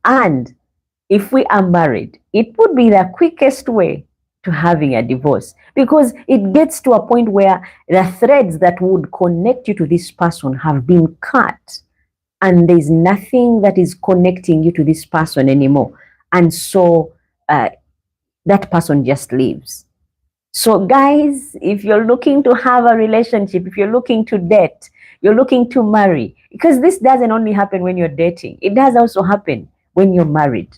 And if we are married, it would be the quickest way to having a divorce, because it gets to a point where the threads that would connect you to this person have been cut, and there's nothing that is connecting you to this person anymore. And so that person just leaves. So, guys, if you're looking to have a relationship, if you're looking to date, you're looking to marry, because this doesn't only happen when you're dating, it does also happen when you're married.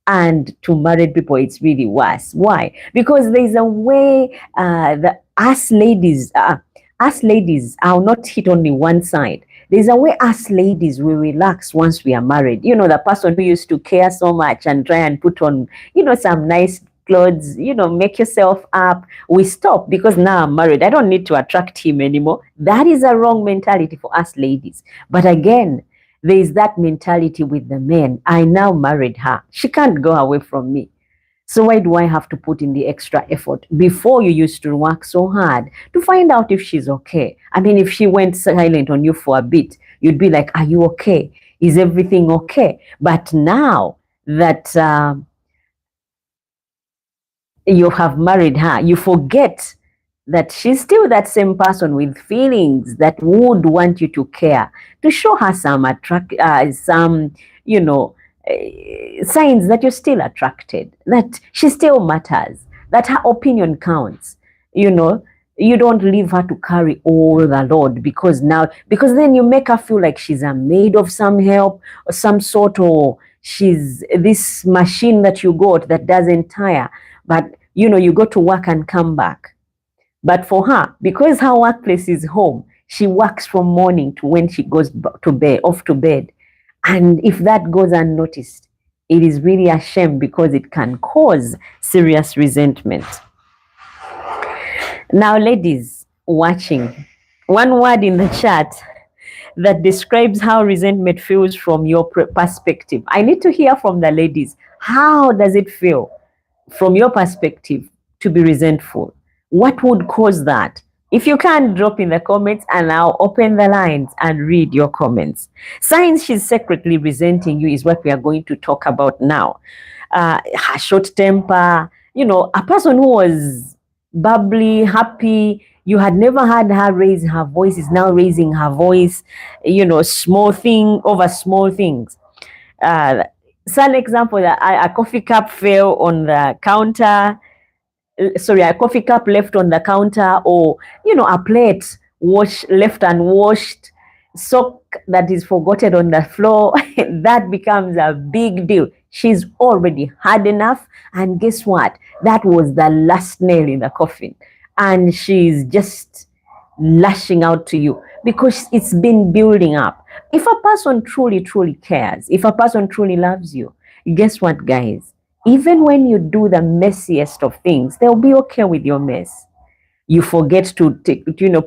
And to married people, it's really worse. Why? Because there's a way that us ladies, I'll not hit only one side. There's a way us ladies we relax once we are married. You know, the person who used to care so much and try and put on, some nice clothes, make yourself up. We stop because now I'm married. I don't need to attract him anymore. That is a wrong mentality for us ladies. But again, there is that mentality with the men. I now married her. She can't go away from me. So why do I have to put in the extra effort? Before, you used to work so hard to find out if she's okay. I mean, if she went silent on you for a bit, you'd be like, are you okay? Is everything okay? But now that you have married her, you forget that she's still that same person with feelings that would want you to care, to show her some signs that you're still attracted, that she still matters, that her opinion counts. You don't leave her to carry all the load, because then you make her feel like she's a maid of some help or some sort, or she's this machine that you got that doesn't tire, but you go to work and come back. But for her, because her workplace is home, she works from morning to when she goes off to bed. And if that goes unnoticed, it is really a shame, because it can cause serious resentment. Now, ladies watching, one word in the chat that describes how resentment feels from your perspective. I need to hear from the ladies. How does it feel from your perspective to be resentful? What would cause that? If you can, drop in the comments and I'll open the lines and read your comments. Signs she's secretly resenting you is what we are going to talk about now. Her short temper, a person who was bubbly, happy, you had never had her raise her voice, is now raising her voice, small thing over small things. Some example, a coffee cup fell on the counter, a coffee cup left on the counter, or a plate left unwashed, sock that is forgotten on the floor. That becomes a big deal. She's already had enough, and guess what? That was the last nail in the coffin, and she's just lashing out to you because it's been building up. If a person truly cares, if a person truly loves you, guess what, guys? Even when you do the messiest of things, they'll be okay with your mess. You forget to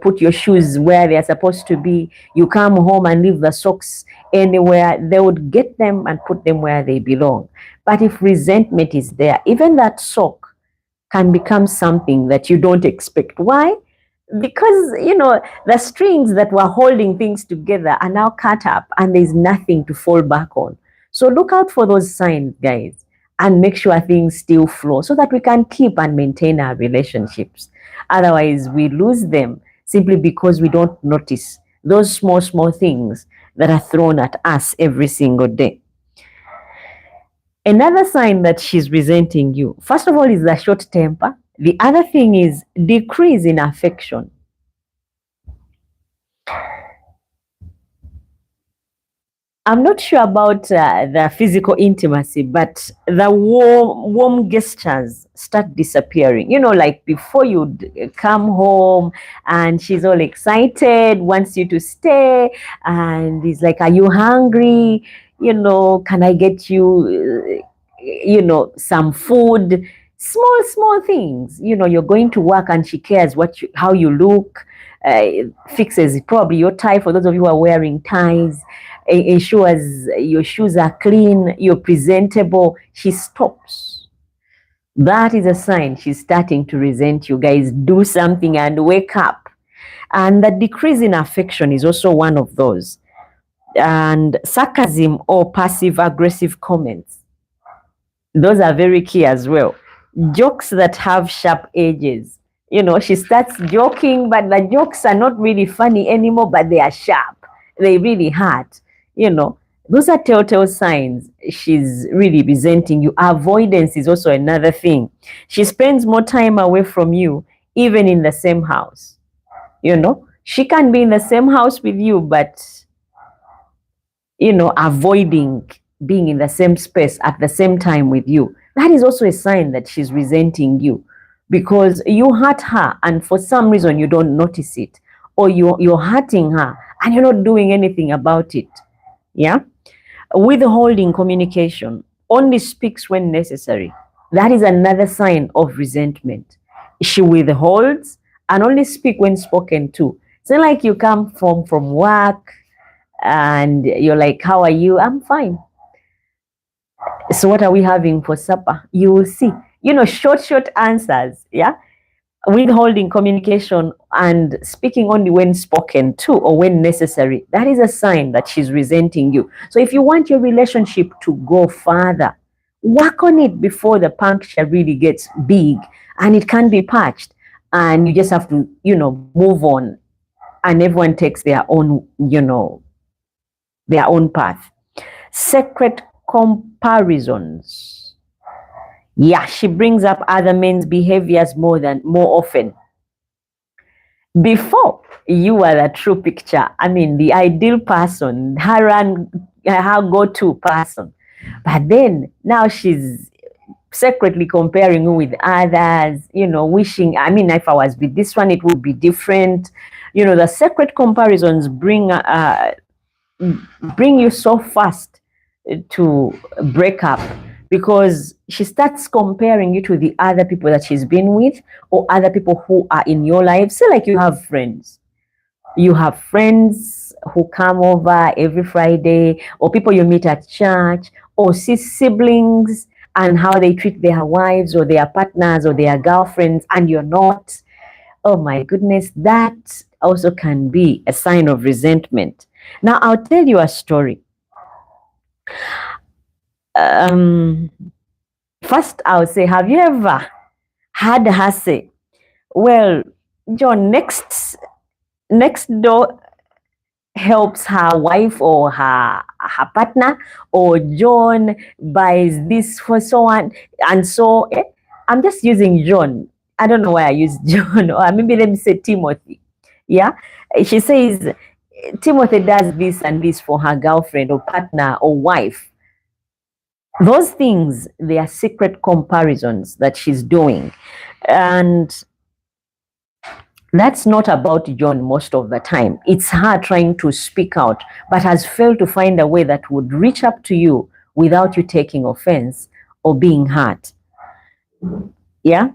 put your shoes where they're supposed to be. You come home and leave the socks anywhere. They would get them and put them where they belong. But if resentment is there, even that sock can become something that you don't expect. Why? Because, the strings that were holding things together are now cut up and there's nothing to fall back on. So look out for those signs, guys, and make sure things still flow so that we can keep and maintain our relationships. Otherwise, we lose them simply because we don't notice those small things that are thrown at us every single day. Another sign that she's resenting you, first of all, is the short temper. The other thing is decrease in affection. I'm not sure about the physical intimacy, but the warm gestures start disappearing. Like before you'd come home and she's all excited, wants you to stay, and he's like, are you hungry? Can I get you, some food? Small things. You're going to work and she cares how you look, fixes probably your tie for those of you who are wearing ties, ensures your shoes are clean, you're presentable. She stops. That is a sign she's starting to resent you. Guys, do something and wake up. And the decrease in affection is also one of those. And sarcasm or passive aggressive comments. Those are very key as well. Jokes that have sharp edges. She starts joking, but the jokes are not really funny anymore, but they are sharp. They really hurt. Those are telltale signs she's really resenting you. Avoidance is also another thing. She spends more time away from you, even in the same house. She can be in the same house with you, but avoiding being in the same space at the same time with you. That is also a sign that she's resenting you, because you hurt her and for some reason you don't notice it, or you're hurting her and you're not doing anything about it. Yeah. Withholding communication, only speaks when necessary. That is another sign of resentment. She withholds and only speak when spoken to. It's not like you come from work and you're like, how are you? I'm fine. So what are we having for supper? You will see. Short answers. Yeah. Withholding communication and speaking only when spoken to or when necessary. That is a sign that she's resenting you. So if you want your relationship to go further, work on it before the puncture really gets big, and it can be patched. And you just have to, move on, and everyone takes their own, their own path. Secret comparisons. Yeah, she brings up other men's behaviors more often. Before, you were the true picture. I mean, the ideal person, her go-to person. But then now she's secretly comparing you with others, wishing, if I was with this one, it would be different. The secret comparisons bring you so fast to break up, because she starts comparing you to the other people that she's been with or other people who are in your life. Say like you have friends who come over every Friday, or people you meet at church, or see siblings and how they treat their wives or their partners or their girlfriends, and you're not. Oh my goodness, that also can be a sign of resentment. Now, I'll tell you a story. First, I would say, have you ever had her say, well, John, next door helps her wife or her partner, or John buys this for so on and so. I'm just using John. I don't know why I use John, or maybe let me say Timothy. Yeah, she says Timothy does this and this for her girlfriend or partner or wife. Those things, they are secret comparisons that she's doing. And that's not about John most of the time. It's her trying to speak out, but has failed to find a way that would reach up to you without you taking offense or being hurt. Yeah?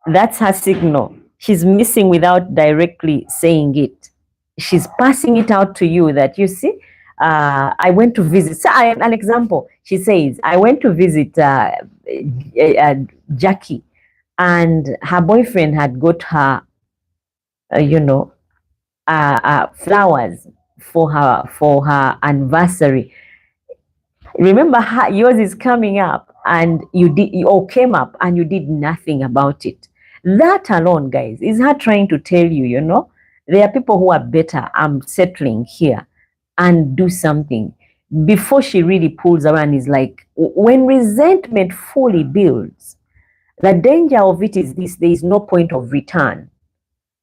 That's her signal. She's missing without directly saying it. She's passing it out to you that, you see, I went to visit. So an example, she says, I went to visit Jackie, and her boyfriend had got her, flowers for her anniversary. Remember, yours is coming up, and you all came up and you did nothing about it. That alone, guys, is her trying to tell you, there are people who are better. I'm settling here and do something before she really pulls around. Is like, when resentment fully builds, the danger of it is this: there is no point of return,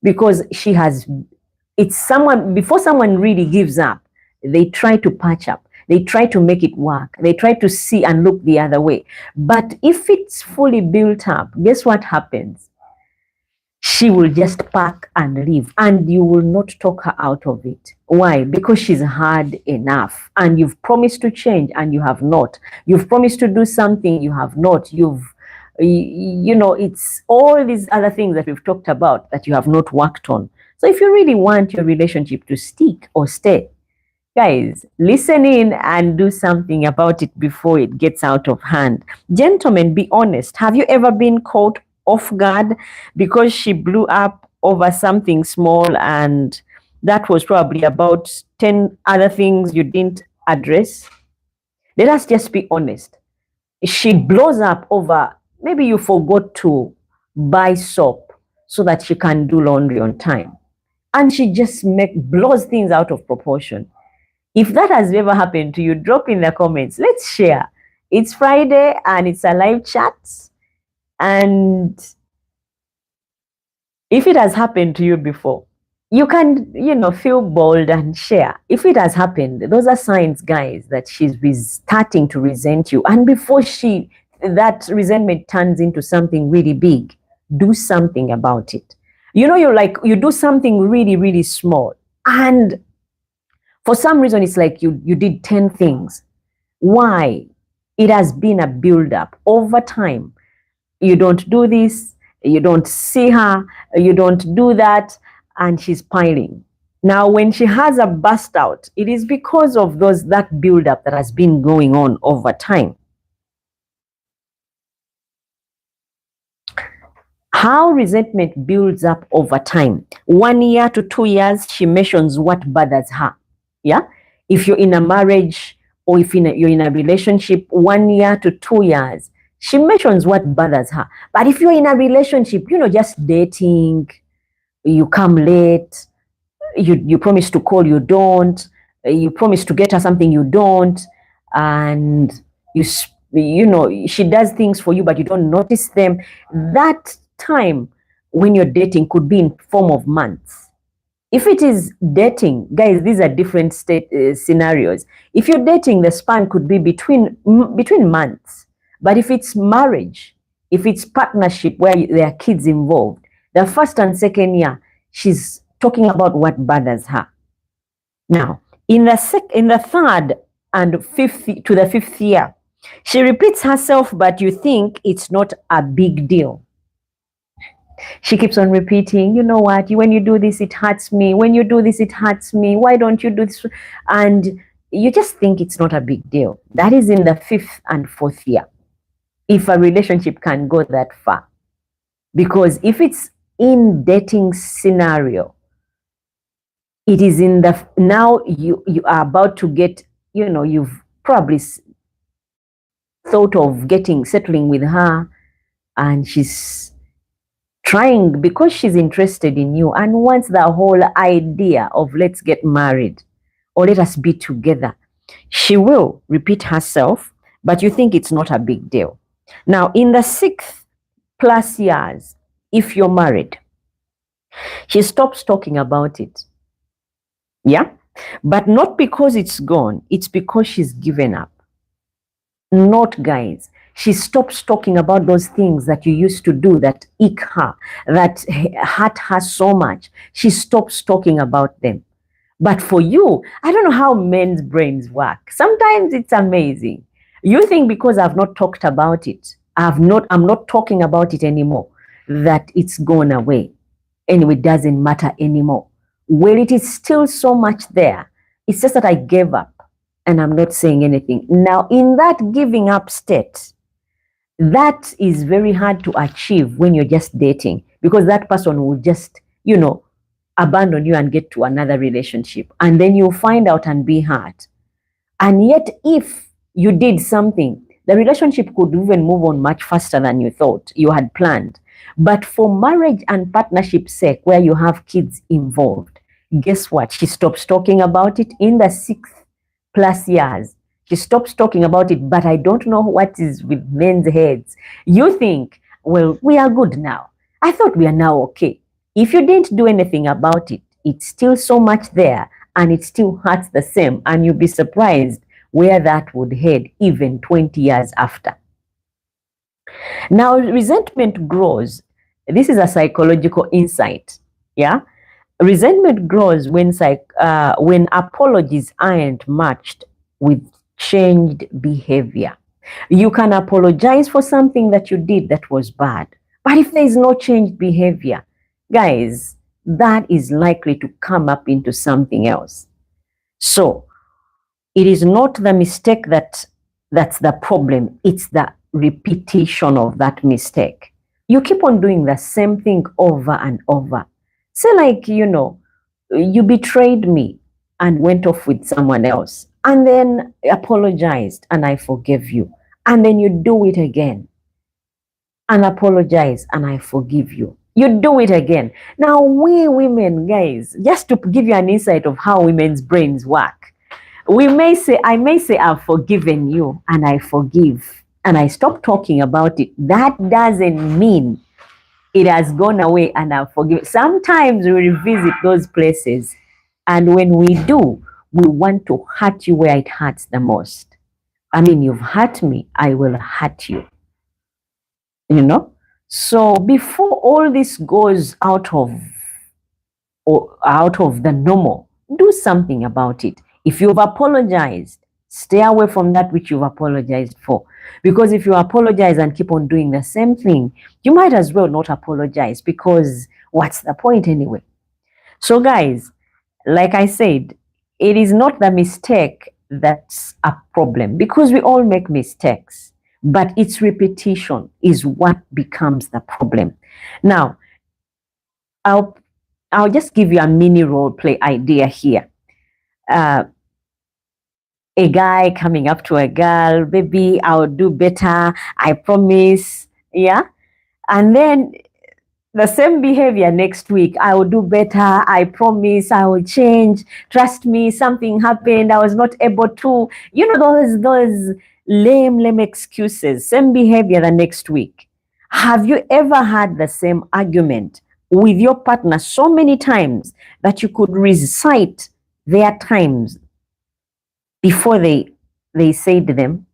because it's someone, before someone really gives up, they try to patch up, they try to make it work, they try to see and look the other way. But if it's fully built up, guess what happens? She will just pack and leave, and you will not talk her out of it. Why? Because she's hard enough, and you've promised to change and you have not. You've promised to do something, you have not. It's all these other things that we've talked about that you have not worked on. So if you really want your relationship to stick or stay, guys, listen in and do something about it before it gets out of hand. Gentlemen, be honest. Have you ever been caught off guard because she blew up over something small, and that was probably about 10 other things you didn't address. Let us just be honest. She blows up over maybe you forgot to buy soap so that she can do laundry on time. And she just blows things out of proportion. If that has ever happened to you, drop in the comments. Let's share. It's Friday and it's a live chat. And if it has happened to you before, you can, feel bold and share. If it has happened, those are signs, guys, that she's starting to resent you. And before that resentment turns into something really big, do something about it. You do something really, really small. And for some reason, it's like you did 10 things. Why? It has been a build-up over time. You don't do this, you don't see her, you don't do that, and she's piling. Now, when she has a burst out, it is because of that build-up that has been going on over time. How resentment builds up over time. 1 year to 2 years, she mentions what bothers her. Yeah? If you're in a marriage or if you're in a relationship, 1 year to 2 years, she mentions what bothers her. But if you're in a relationship, just dating, you come late, you promise to call, you don't, you promise to get her something, you don't, and she does things for you, but you don't notice them. That time when you're dating could be in form of months. If it is dating, guys, these are different scenarios. If you're dating, the span could be between months. But if it's marriage, if it's partnership where there are kids involved, the first and second year, she's talking about what bothers her. Now, in the third and fifth year, she repeats herself, but you think it's not a big deal. She keeps on repeating, you know what, when you do this, it hurts me. When you do this, it hurts me. Why don't you do this? And you just think it's not a big deal. That is in the 5th and 4th year, if a relationship can go that far. Because if it's in dating scenario, it is in now you are about to get, you've probably thought of settling with her, and she's trying because she's interested in you and wants the whole idea of let's get married or let us be together. She will repeat herself, but you think it's not a big deal. Now, in the 6th plus years, if you're married, she stops talking about it. Yeah? But not because it's gone, it's because she's given up. Not, guys. She stops talking about those things that you used to do that ache her, that hurt her so much. She stops talking about them. But for you, I don't know how men's brains work. Sometimes it's amazing. You think because I've not talked about it, I'm not talking about it anymore, that it's gone away. Anyway, it doesn't matter anymore. Well, it is still so much there. It's just that I gave up and I'm not saying anything. Now, in that giving up state, that is very hard to achieve when you're just dating, because that person will just, abandon you and get to another relationship. And then you'll find out and be hurt. And yet, if you did something, the relationship could even move on much faster than you thought you had planned. But for marriage and partnership sake, where you have kids involved, guess what? She stops talking about it in the 6th plus years. She stops talking about it, but I don't know what is with men's heads. You think, well, we are good now. I thought we are now okay. If you didn't do anything about it, it's still so much there and it still hurts the same. And you'll be surprised where that would head even 20 years after. Now, resentment grows. This is a psychological insight. Yeah. Resentment grows when apologies aren't matched with changed behavior. You can apologize for something that you did that was bad, but if there is no changed behavior, guys, that is likely to come up into something else. So it is not the mistake that's the problem, it's the repetition of that mistake. You keep on doing the same thing over and over. Say, like, You betrayed me and went off with someone else, and then apologized and I forgive you. And then you do it again and apologize and I forgive you. You do it again. Now, we women, guys, just to give you an insight of how women's brains work, I may say, I've forgiven you and I forgive and I stop talking about it. That doesn't mean it has gone away and I've forgiven. Sometimes we revisit those places, and when we do, we want to hurt you where it hurts the most. I mean, you've hurt me, I will hurt you. You know? So before all this goes out of the normal, do something about it. If you've apologized, stay away from that which you've apologized for. Because if you apologize and keep on doing the same thing, you might as well not apologize, because what's the point anyway? So guys, like I said, it is not the mistake that's a problem, because we all make mistakes, but its repetition is what becomes the problem. Now, I'll just give you a mini role play idea here. A guy coming up to a girl, baby, I'll do better, I promise. Yeah. And then the same behavior next week. I will do better, I promise, I will change, trust me, something happened, I was not able to. You know, those lame excuses. Same behavior the next week. Have you ever had the same argument with your partner so many times that you could recite their times before they said them?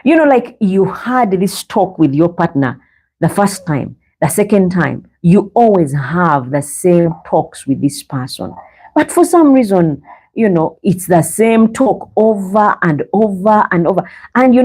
You know, like you had this talk with your partner the first time, the second time, you always have the same talks with this person. But for some reason, you know, it's the same talk over and over and over. And you know,